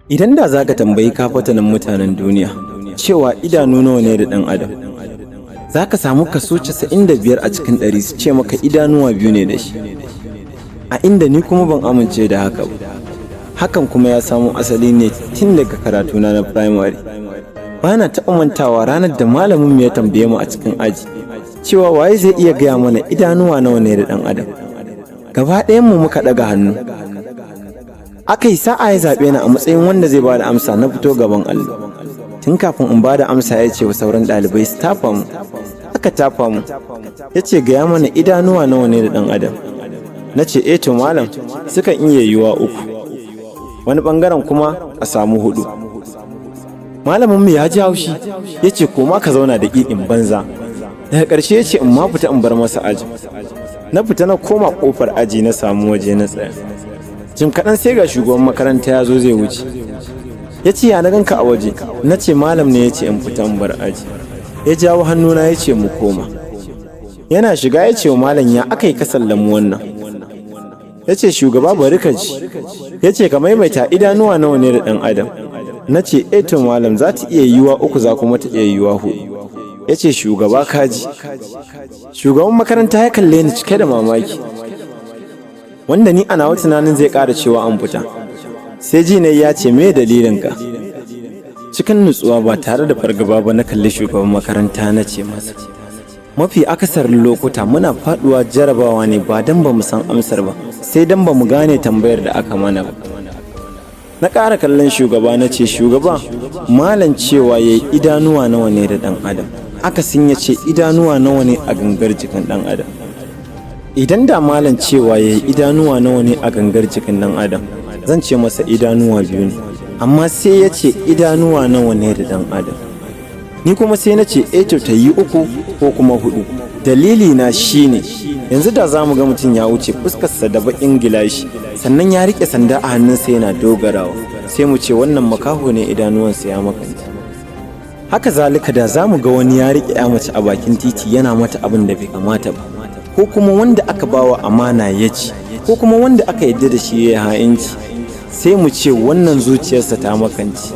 Idan da za ka tambayi kafatanin mutanen duniya cewa idanu nawa ne da ɗan adam, za ka samu kaso 95 a cikin 100 su ce maka idanuwa biyu ne da shi. A inda ni kuma ban amince da haka ba. Hakan kuma ya samo asali ne tun daga karatuna na firamare. Ba na taɓa mantawa ranar da malamin ya tambaye mu a cikin aji cewa waye zai iya gaya mana idanuwa nawa ne da ɗan adam. Gaba ɗayan mu muka ɗaga hannu. Aka yi sa'a ya zaɓe ni a matsayin wanda zai ba da amsa na fito gaban allo. Tun kafin in ba da amsa ya ce wa sauran ɗalibai su tafa mu. Aka tafa mu. Ya ce gaya mana idanuwa nawa ne da ɗan adam. Na ce to malam sukan iya yiwuwa 3. Wani ɓangaren kuma a samu 4. Malaminmu ya ji haushi ya ce koma ka zauna da ƙiƙin banza. Daga ƙarshe ya ce in ma fita in bar masa aji. Na fita na koma ƙofar aji na samu waje na tsaya. Jim kaɗan sai ga shugaban makaranta ya zo zai wuce. Ya ce ya na ganka a waje. Na ce malam ne ya ce in fita in bar aji. Ya jawo hannuna ya ce mu koma. Yana shiga ya ce wa malam ya aka yi ka sallamu wannan. Ya ce shugaba bari ka ji. Ya ce ka maimaita idanuwa nawa ne da ɗan adam. Na ce to malam za ta iya yiwuwa 3 za kuma ta iya yiwuwa 4. Ya ce shugaba kaji. Shugaban makaranta ya kalle ni cike da mamaki, wanda ni ana tunanin zai ƙara cewa an fita. Sai ji ne ya ce me dalilinka. Cikin nutsuwa ba tare da fargaba ba na kalli shugaban makaranta na ce masa mafi akasarin lokuta muna faduwa jarabawa ne ba dan ba mu san amsar ba, sai dan ba mu gane tambayar da aka mana ba. Na ƙara kallon shugaba na ce shugaba malam cewa yayi idanuwa nawa ne da ɗan adam, akasin ya ce idanuwa nawa ne a gangar jikin ɗan adam. Idan da malam cewa yayi idanuwa nawa ne a gangar jikin ɗan adam, zan ce masa idanuwa 2 ne, amma sai ya ce idanuwa nawa ne da ɗan adam. Ni kuma sai na ce to ta yi 3 ko kuma 4. Dalili na shine yanzu da za mu ga mutum ya wuce fuskarsa da baƙin gilashi sannan ya riƙe sanda a hannunsa yana dogarawa, sai mu ce wannan makaho ne idanuwansa ya makanta. Haka zalika da za mu ga wani ya riƙe ya mace a bakin titi yana mata abin da bai kamata ba, ko kuma wanda aka bawa amana ya ci, ko kuma wanda aka yarda da shi ya ha'inci, sai mu ce wannan zuciyarsa ta makanci.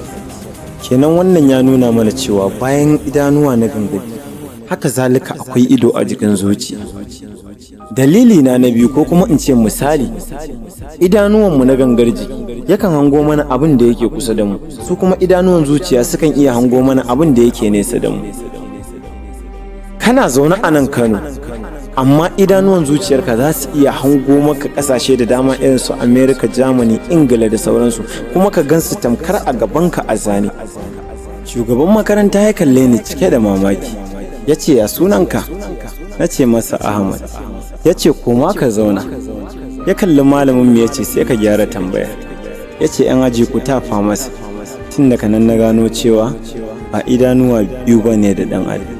Kenan wannan ya nuna mana cewa bayan idanuwa na gangar, haka zalika akwai ido a jikin zuciya. Dalili na biyu ko kuma in ce misali, idanuwanmu na gangar jiki yakan hango mana abin da yake kusa da mu, su kuma idanuwan zuciya sukan iya hango mana abin da yake nesa da mu. Kana zaune a nan Kano, amma idanuwan zuciyarka za su iya hango maka ƙasashe da dama irin su Amerika, Germany, Ingila da sauransu, kuma ka gansu tamkar a gabanka a zane. Shugaban makaranta ya kalle ni cike da mamaki. Ya ce ya sunanka? Na ce masa Ahmad. Ya ce koma ka zauna. Ya kalli malamin mu ya ce sai ka gyara tambaya. Ya ce yan aji ku tafa masa. Tun daga nan na gano cewa ba idanuwa 2 bane da ɗan adam.